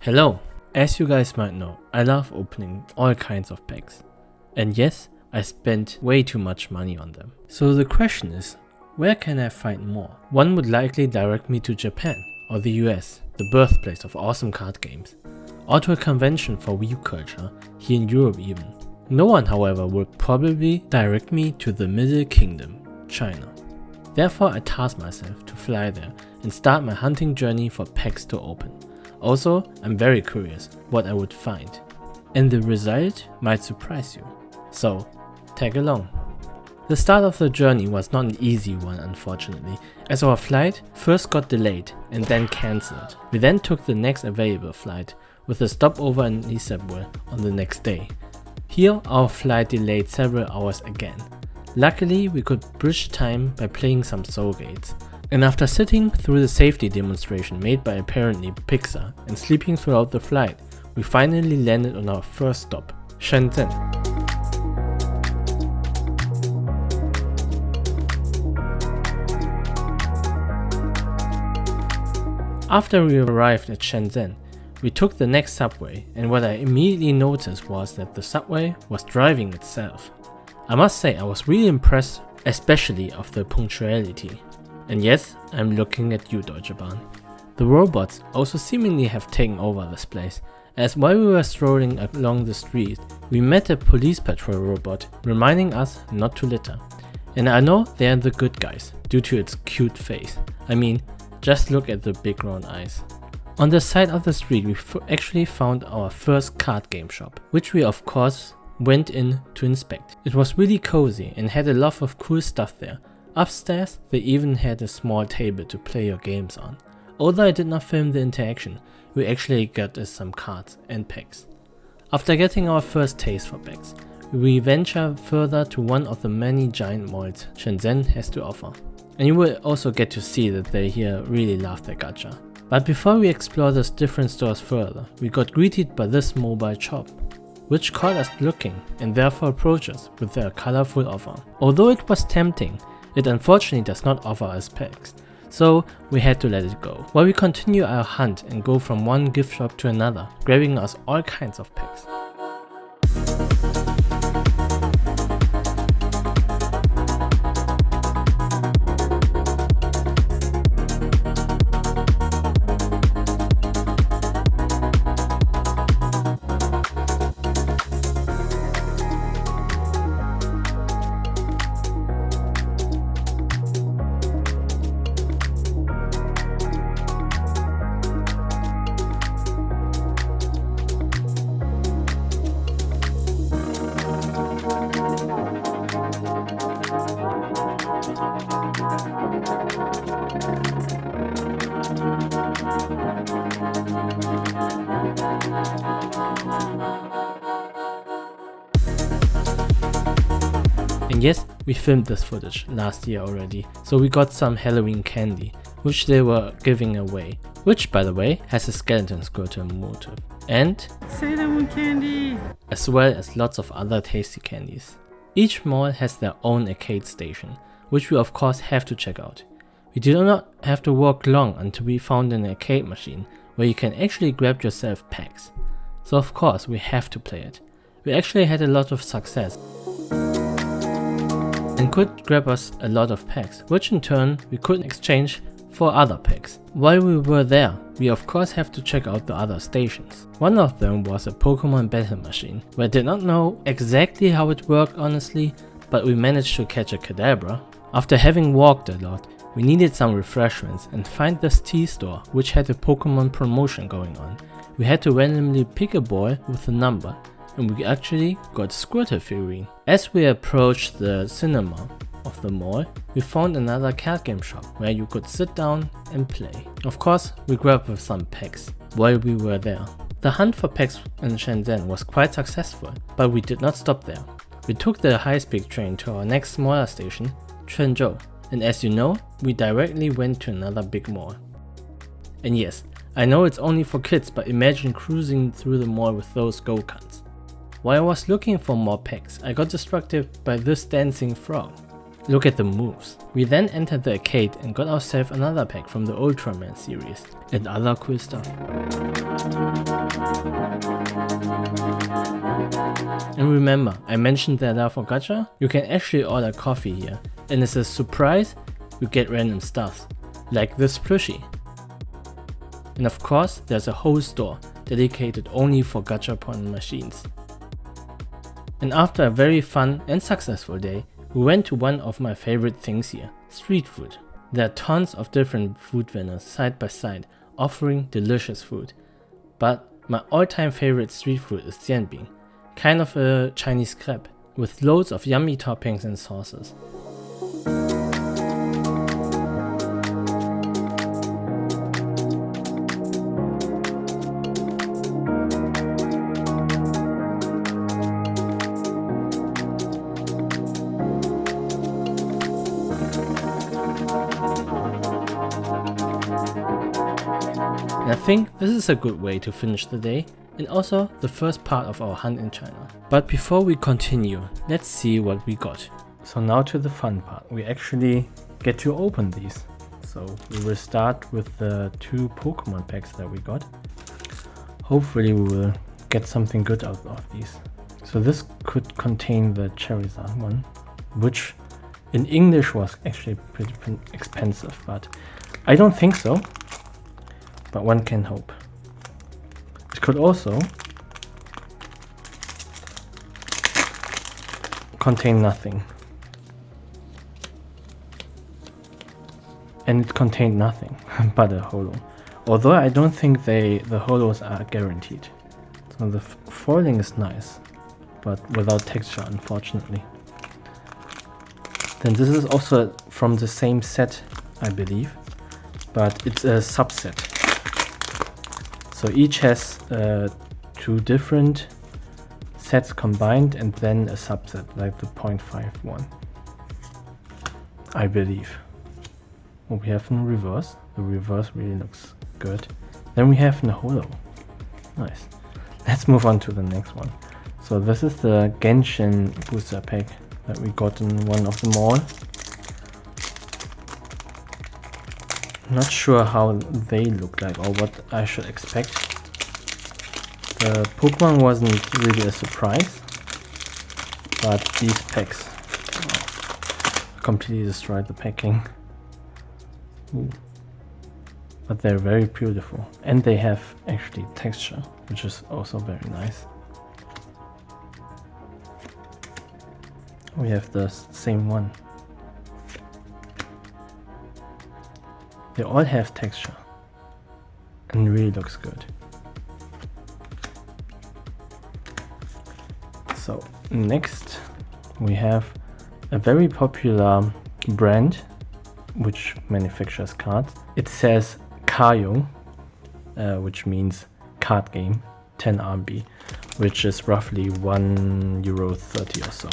Hello! As you guys might know, I love opening all kinds of packs. And yes, I spent way too much money on them. So the question is, where can I find more? One would likely direct me to Japan or the US, the birthplace of awesome card games, or to a convention for Wii culture, here in Europe even. No one, however, would probably direct me to the Middle Kingdom, China. Therefore, I tasked myself to fly there and start my hunting journey for packs to open. Also, I'm very curious what I would find, and the result might surprise you. So, tag along. The start of the journey was not an easy one, unfortunately, as our flight first got delayed and then cancelled. We then took the next available flight with a stopover in Istanbul on the next day. Here our flight delayed several hours again. Luckily we could bridge time by playing some soul gates. And after sitting through the safety demonstration made by apparently Pixar and sleeping throughout the flight, we finally landed on our first stop, Shenzhen. After we arrived at Shenzhen, we took the next subway, and what I immediately noticed was that the subway was driving itself. I must say I was really impressed, especially of the punctuality. And yes, I'm looking at you, Deutsche Bahn. The robots also seemingly have taken over this place, as while we were strolling along the street, we met a police patrol robot reminding us not to litter. And I know they are the good guys, due to its cute face. I mean, just look at the big round eyes. On the side of the street we actually found our first card game shop, which we of course went in to inspect. It was really cozy and had a lot of cool stuff there. Upstairs they even had a small table to play your games on. Although I did not film the interaction, we actually got us some cards and packs. After getting our first taste for packs, we venture further to one of the many giant malls Shenzhen has to offer. And you will also get to see that they here really love their gacha. But before we explore those different stores further, we got greeted by this mobile shop, which caught us looking and therefore approached us with their colorful offer. Although it was tempting, it unfortunately does not offer us packs, so we had to let it go. While we continue our hunt and go from one gift shop to another, grabbing us all kinds of packs. And yes, we filmed this footage last year already, so we got some Halloween candy, which they were giving away, which by the way has a skeleton squirtle motif, and Sailor Moon candy, as well as lots of other tasty candies. Each mall has their own arcade station, which we of course have to check out. We did not have to walk long until we found an arcade machine where you can actually grab yourself packs. So of course we have to play it. We actually had a lot of success and could grab us a lot of packs, which in turn we could exchange for other packs. While we were there, we of course have to check out the other stations. One of them was a Pokémon battle machine, where I did not know exactly how it worked honestly, but we managed to catch a Kadabra. After having walked a lot, we needed some refreshments and find this tea store which had a Pokémon promotion going on. We had to randomly pick a ball with a number, and we actually got Squirtle figurine. As we approached the cinema of the mall, we found another card game shop where you could sit down and play. Of course, we grabbed some packs while we were there. The hunt for packs in Shenzhen was quite successful, but we did not stop there. We took the high-speed train to our next smaller station, Quanzhou, and as you know, we directly went to another big mall. And yes, I know it's only for kids, but imagine cruising through the mall with those go-karts. While I was looking for more packs, I got distracted by this dancing frog. Look at the moves. We then entered the arcade and got ourselves another pack from the Ultraman series and other cool stuff. And remember, I mentioned that for gacha, you can actually order coffee here, and as a surprise, you get random stuff, like this plushie. And of course, there's a whole store dedicated only for gachapon machines. And after a very fun and successful day, we went to one of my favorite things here, street food. There are tons of different food vendors side by side offering delicious food, but my all-time favorite street food is jianbing, kind of a Chinese crepe with loads of yummy toppings and sauces. And I think this is a good way to finish the day, and also the first part of our hunt in China. But before we continue, let's see what we got. So now to the fun part. We actually get to open these. So we will start with the 2 Pokemon packs that we got. Hopefully we will get something good out of these. So this could contain the Charizard one, which in English was actually pretty expensive, but I don't think so. But one can hope. It could also contain nothing. And it contained nothing but a holo. Although I don't think the holos are guaranteed. So the foiling is nice, but without texture, unfortunately. Then this is also from the same set, I believe, but it's a subset. So each has 2 different sets combined and then a subset, like the 0.51, I believe. What we have in reverse, the reverse really looks good. Then we have in the holo. Nice. Let's move on to the next one. So this is the Genshin booster pack that we got in one of the mall. Not sure how they look like or what I should expect. The Pokemon wasn't really a surprise, but these packs completely destroyed the packing. Ooh. But they're very beautiful, and they have actually texture, which is also very nice. We have the same one. They all have texture and really looks good. So next we have a very popular brand which manufactures cards. It says Kayo, which means card game, 10 RMB, which is roughly €1.30 or so.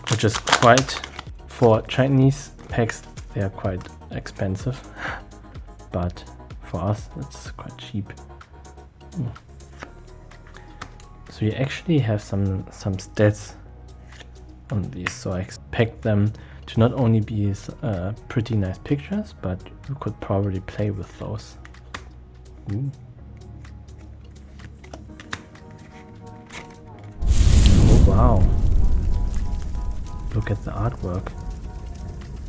Which is quite, for Chinese packs, they are quite expensive, but for us it's quite cheap. So you actually have some stats on these, so I expect them to not only be pretty nice pictures, but you could probably play with those. Ooh. Oh wow, look at the artwork.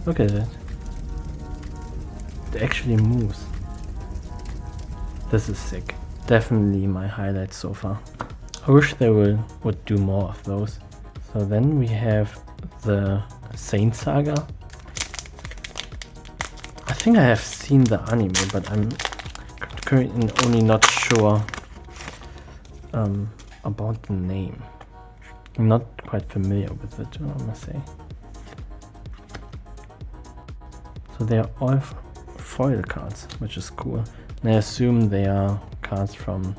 Look at it. It actually moves. This is sick. Definitely my highlight so far. I wish they would do more of those. So then we have the Saint Saga. I think I have seen the anime, but I'm currently only not sure about the name. I'm not quite familiar with it, I must say. So they are all foil cards, which is cool. And I assume they are cards from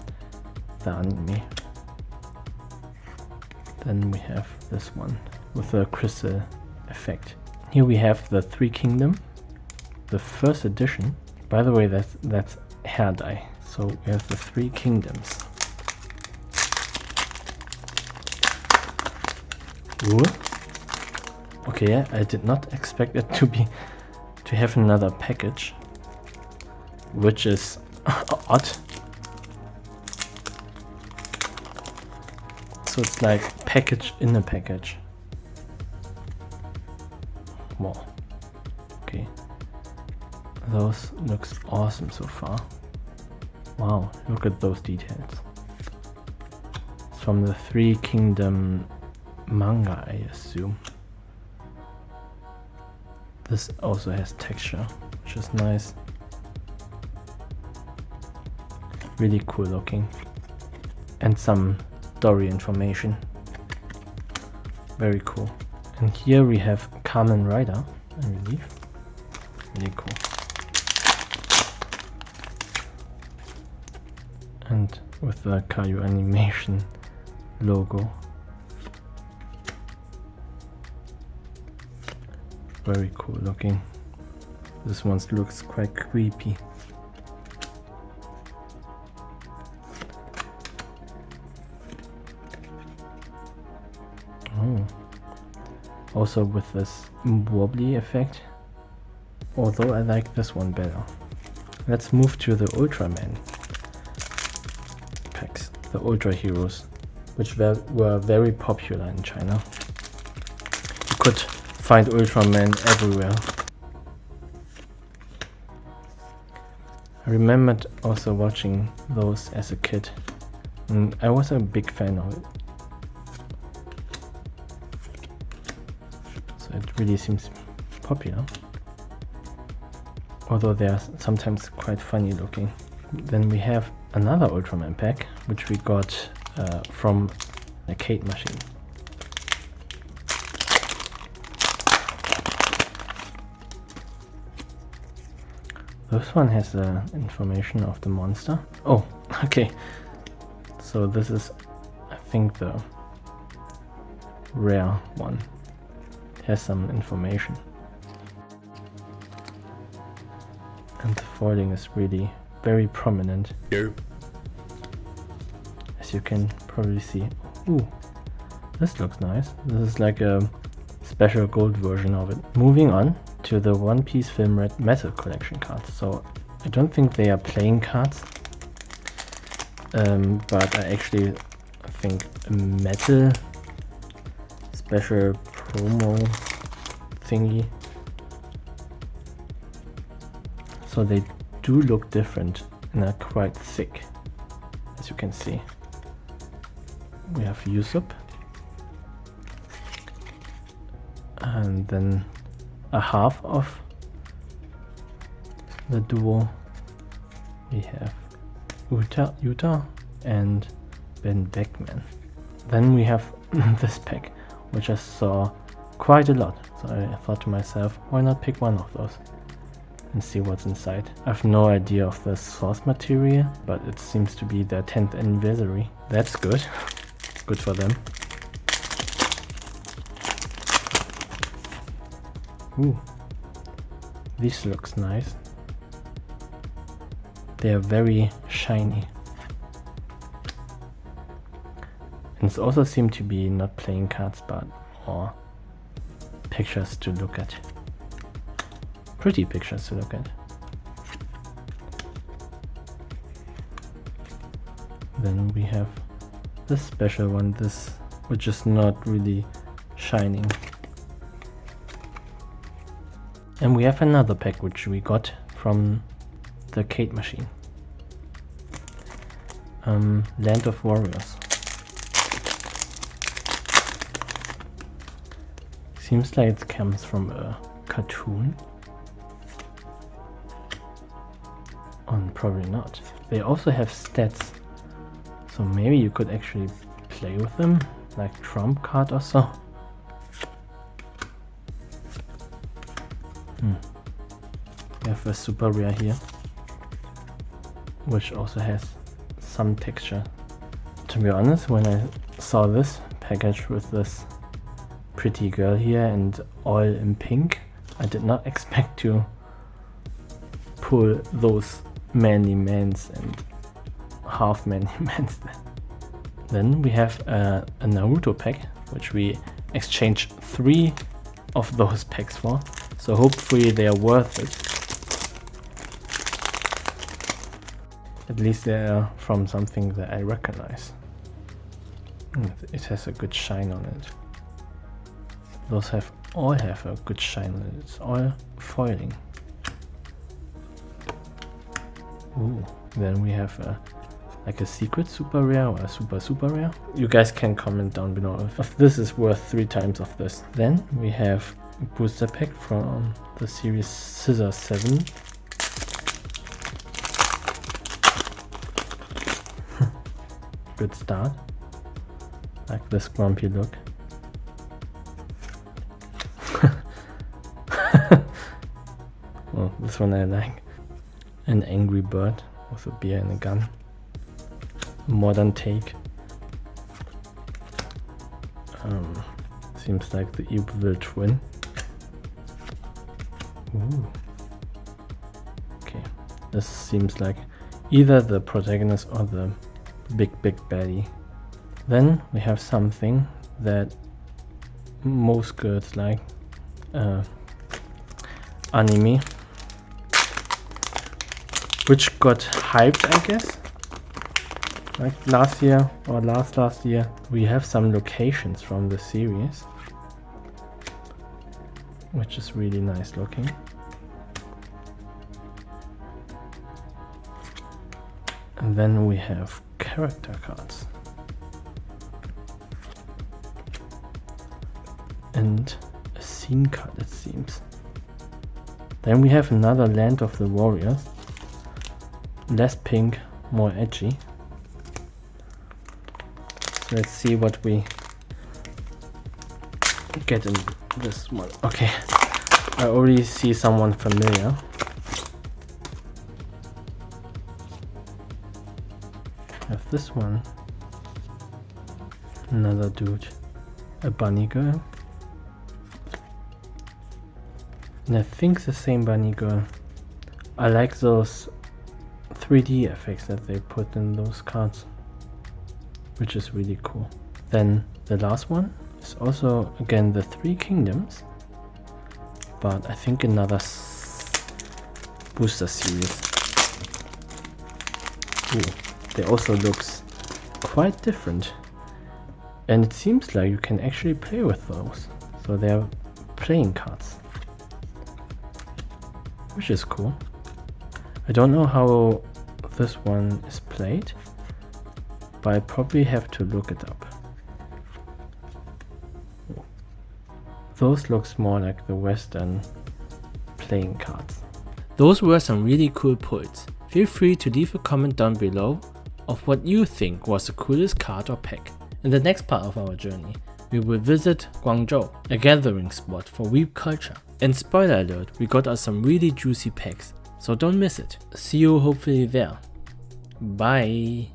the anime. Then we have this one with a crystal effect. Here we have the 3 Kingdom, the first edition. By the way, that's hair dye. So we have the 3 Kingdoms. Ooh. Okay, I did not expect it to have another package, which is odd. So it's like package in a package. Wow. Okay. Those looks awesome so far. Wow, look at those details. It's from the Three Kingdom manga, I assume. This also has texture, which is nice. Really cool looking. And some story information. Very cool. And here we have Kamen Rider, I believe. Really cool. And with the Caillou animation logo. Very cool looking. This one looks quite creepy. Oh. Also with this wobbly effect. Although I like this one better. Let's move to the Ultraman packs. The Ultra Heroes, which were very popular in China. You could find Ultraman everywhere. I remembered also watching those as a kid, and I was a big fan of it. So it really seems popular, although they are sometimes quite funny looking. Then we have another Ultraman pack, which we got from an arcade machine. This one has information of the monster. Oh, okay. So this is, I think, the rare one. It has some information. And the foiling is really very prominent. As you can probably see. Ooh, this looks nice. This is like a special gold version of it. Moving on to the One Piece Film Red Metal collection cards. So I don't think they are playing cards, but I actually think a metal special promo thingy. So they do look different and are quite thick, as you can see. We have Usopp, and then a half of the duo. We have Utah and Ben Beckman. Then we have this pack, which I saw quite a lot. So I thought to myself, why not pick one of those and see what's inside. I have no idea of the source material, but it seems to be their 10th anniversary. That's good. Good for them. Ooh, this looks nice. They are very shiny. And it also seem to be not playing cards, but more pictures to look at. Pretty pictures to look at. Then we have this special one, this which is not really shining. And we have another pack which we got from the arcade machine. Land of Warriors. Seems like it comes from a cartoon. Probably not. They also have stats, so maybe you could actually play with them, like trump card or so. We have a super rare here, which also has some texture. To be honest, when I saw this package with this pretty girl here and all in pink, I did not expect to pull those manly mans and half manly mans. Then we have a Naruto pack, which we exchanged 3 of those packs for, so hopefully they are worth it. At least they are from something that I recognize. It has a good shine on it. Those all have a good shine on it. It's all foiling. Ooh, then we have like a secret super rare or a super rare. You guys can comment down below if this is worth 3 times of this. Then we have a booster pack from the series Scissor 7. Good start. Like this grumpy look. Well, this one I like. An angry bird with a beer and a gun. Modern take. Seems like the evil twin. Ooh. Okay, this seems like either the protagonist or the big baddie. Then we have something that most girls like, anime, which got hyped, I guess. Like last year or last year, we have some locations from the series, which is really nice looking. And then we have character cards. And a scene card, it seems. Then we have another Land of the Warriors. Less pink, more edgy. So let's see what we get in this one. Okay, I already see someone familiar. I have this one. Another dude. A bunny girl. And I think the same bunny girl. I like those 3D effects that they put in those cards, which is really cool. Then the last one is also again the 3 kingdoms, but I think another booster series. Ooh, they also looks quite different, and it seems like you can actually play with those. So they're playing cards, which is cool. I don't know how this one is played, but I probably have to look it up. Those looks more like the Western playing cards. Those were some really cool pulls. Feel free to leave a comment down below of what you think was the coolest card or pack. In the next part of our journey, we will visit Guangzhou, a gathering spot for weeb culture. And spoiler alert, we got us some really juicy packs, so don't miss it. See you hopefully there. Bye!